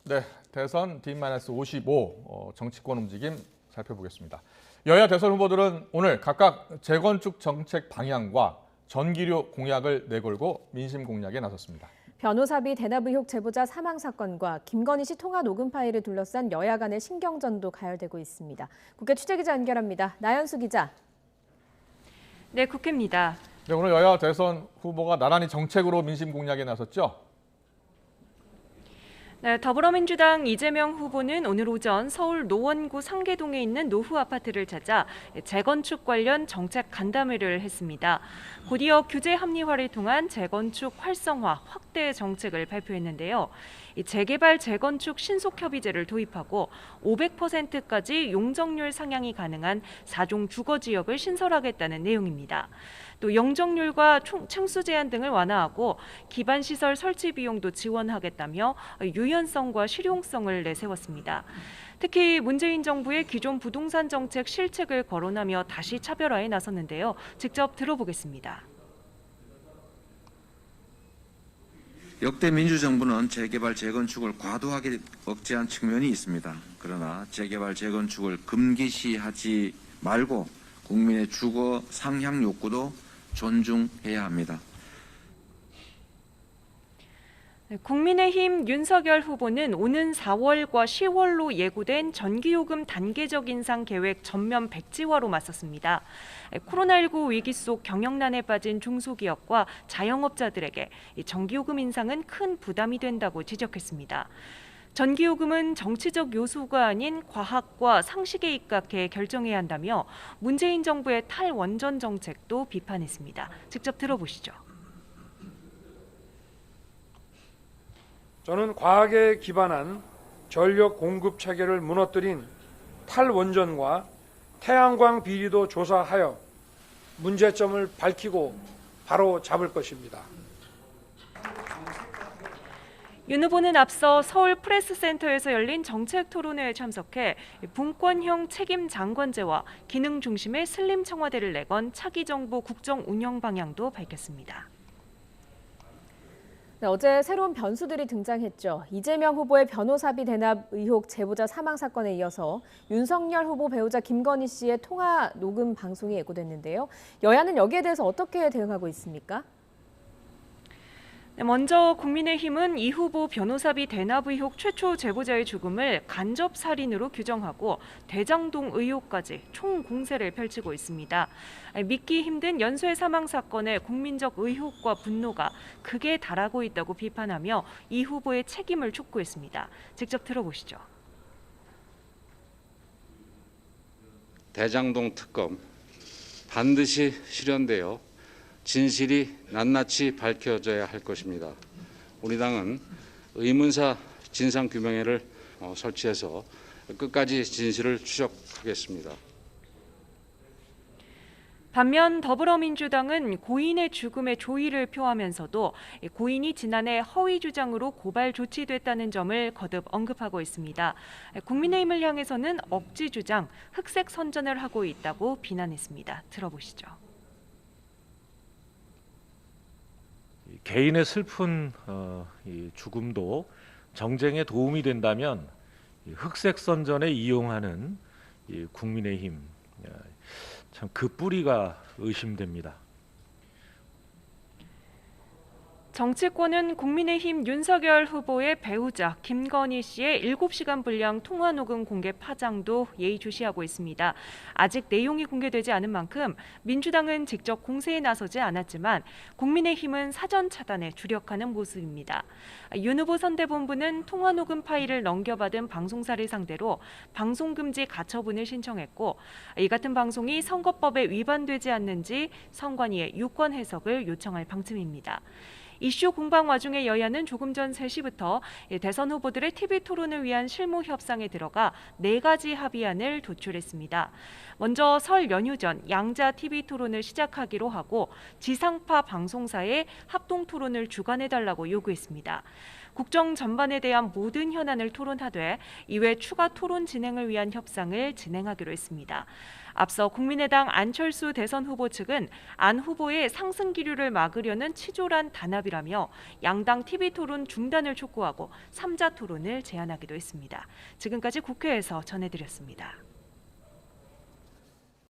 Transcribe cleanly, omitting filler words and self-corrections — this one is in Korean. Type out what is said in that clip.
네, 대선 D-55 정치권 움직임 살펴보겠습니다. 여야 대선 후보들은 오늘 각각 재건축 정책 방향과 전기료 공약을 내걸고 민심 공략에 나섰습니다. 변호사비 대납 의혹 제보자 사망 사건과 김건희 씨 통화 녹음 파일을 둘러싼 여야 간의 신경전도 가열되고 있습니다. 국회 취재기자 연결합니다. 나연수 기자. 네, 국회입니다. 네, 오늘 여야 대선 후보가 나란히 정책으로 민심 공략에 나섰죠? 네, 더불어민주당 이재명 후보는 오늘 오전 서울 노원구 상계동에 있는 노후 아파트를 찾아 재건축 관련 정책 간담회를 했습니다. 곧이어 규제 합리화를 통한 재건축 활성화 확대 정책을 발표했는데요. 재개발 재건축 신속협의제를 도입하고 500%까지 용적률 상향이 가능한 4종 주거지역을 신설하겠다는 내용입니다. 또 용적률과 층수 제한 등을 완화하고 기반시설 설치 비용도 지원하겠다며 유연성과 실용성을 내세웠습니다. 특히 문재인 정부의 기존 부동산 정책 실책을 거론하며 다시 차별화에 나섰는데요. 직접 들어보겠습니다. 역대 민주정부는 재개발 재건축을 과도하게 억제한 측면이 있습니다. 그러나 재개발 재건축을 금기시하지 말고 국민의 주거 상향 욕구도 존중해야 합니다. 국민의힘 윤석열 후보는 오는 4월과 10월로 예고된 전기요금 단계적 인상 계획 전면 백지화로 맞섰습니다. 코로나19 위기 속 경영난에 빠진 중소기업과 자영업자들에게 전기요금 인상은 큰 부담이 된다고 지적했습니다. 전기요금은 정치적 요소가 아닌 과학과 상식에 입각해 결정해야 한다며 문재인 정부의 탈원전 정책도 비판했습니다. 직접 들어보시죠. 저는 과학에 기반한 전력 공급 체계를 무너뜨린 탈원전과 태양광 비리도 조사하여 문제점을 밝히고 바로 잡을 것입니다. 윤 후보는 앞서 서울 프레스센터에서 열린 정책 토론회에 참석해 분권형 책임 장관제와 기능 중심의 슬림 청와대를 내건 차기 정부 국정 운영 방향도 밝혔습니다. 네, 어제 새로운 변수들이 등장했죠. 이재명 후보의 변호사비 대납 의혹 제보자 사망 사건에 이어서 윤석열 후보 배우자 김건희 씨의 통화 녹음 방송이 예고됐는데요. 여야는 여기에 대해서 어떻게 대응하고 있습니까? 네, 먼저 국민의힘은 이 후보 변호사비 대납 의혹 최초 제보자의 죽음을 간접 살인으로 규정하고 대장동 의혹까지 총공세를 펼치고 있습니다. 믿기 힘든 연쇄 사망 사건의 국민적 의혹과 분노가 극에 달하고 있다고 비판하며 이 후보의 책임을 촉구했습니다. 직접 들어보시죠. 대장동 특검 반드시 실현되어 진실이 낱낱이 밝혀져야 할 것입니다. 우리 당은 의문사 진상규명회를 설치해서 끝까지 진실을 추적하겠습니다. 반면 더불어민주당은 고인의 죽음에 조의를 표하면서도 고인이 지난해 허위 주장으로 고발 조치됐다는 점을 거듭 언급하고 있습니다. 국민의힘을 향해서는 억지 주장, 흑색 선전을 하고 있다고 비난했습니다. 들어보시죠. 개인의 슬픈 이 죽음도 정쟁에 도움이 된다면 흑색 선전에 이용하는 이 국민의힘 참 그 뿌리가 의심됩니다. 정치권은 국민의힘 윤석열 후보의 배우자 김건희 씨의 7시간 분량 통화 녹음 공개 파장도 예의주시하고 있습니다. 아직 내용이 공개되지 않은 만큼 민주당은 직접 공세에 나서지 않았지만 국민의힘은 사전 차단에 주력하는 모습입니다. 윤 후보 선대본부는 통화 녹음 파일을 넘겨받은 방송사를 상대로 방송금지 가처분을 신청했고 이 같은 방송이 선거법에 위반되지 않는지 선관위에 유권 해석을 요청할 방침입니다. 이슈 공방 와중에 여야는 조금 전 3시부터 대선 후보들의 TV 토론을 위한 실무 협상에 들어가 4가지 합의안을 도출했습니다. 먼저 설 연휴 전 양자 TV 토론을 시작하기로 하고 지상파 방송사에 합동 토론을 주관해달라고 요구했습니다. 국정 전반에 대한 모든 현안을 토론하되 이외 추가 토론 진행을 위한 협상을 진행하기로 했습니다. 앞서 국민의당 안철수 대선 후보 측은 안 후보의 상승 기류를 막으려는 치졸한 단합이라며 양당 TV 토론 중단을 촉구하고 3자 토론을 제안하기도 했습니다. 지금까지 국회에서 전해드렸습니다.